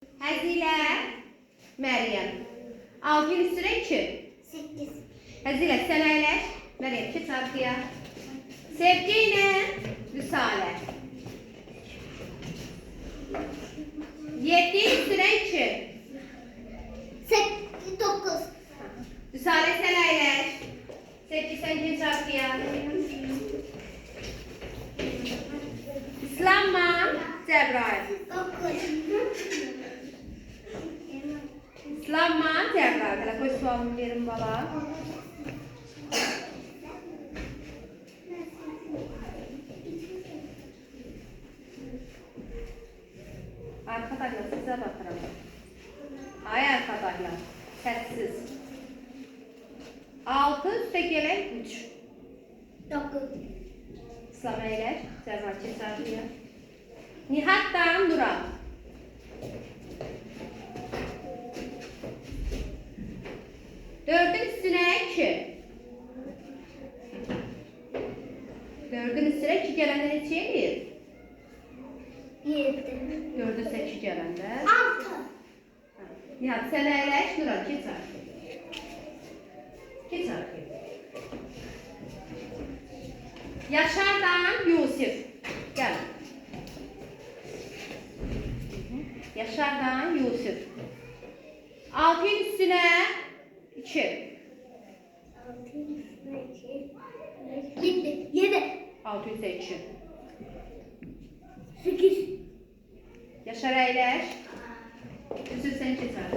Həzilə, Məryəm. 6-ın üstünə 2. 8. Həzilə, sən əyləş. Məryəm, keç arxaya. Sevgi ilə Rüsalə. 7-nin üstünə 2. 8. 9. Rüsalə, sən əyləş. Sevgi, sən keç arxaya. İslamla Cəbrayıl. 9. İslamla Cəbrayıl. Hələ qoy sualımı verin bala. Arkadaşlar size bakıram. Ay arkadaşlar, səssiz. 6 üstə gələk 3. 9. İslam əyləş, Cəbrayıl keç arxaya. Nihatdan Nural. 4'ün üstünə 2. 4'ün üstünə 2 gələndə neçə eləyir? 7. 4'ün üstünə 2 gələndə. 6. Nihat, sən əyləş, Nural keç arxaya. Keç arxaya. Yaşardan Yusif. Gəl. Yaşardan Yusuf. 6'ın üstünə 2. 6'ın üstüne 2. 7. 7. 6 üstə 2. 8. Yaşar əyləş. Yusuf sən keç arxaya.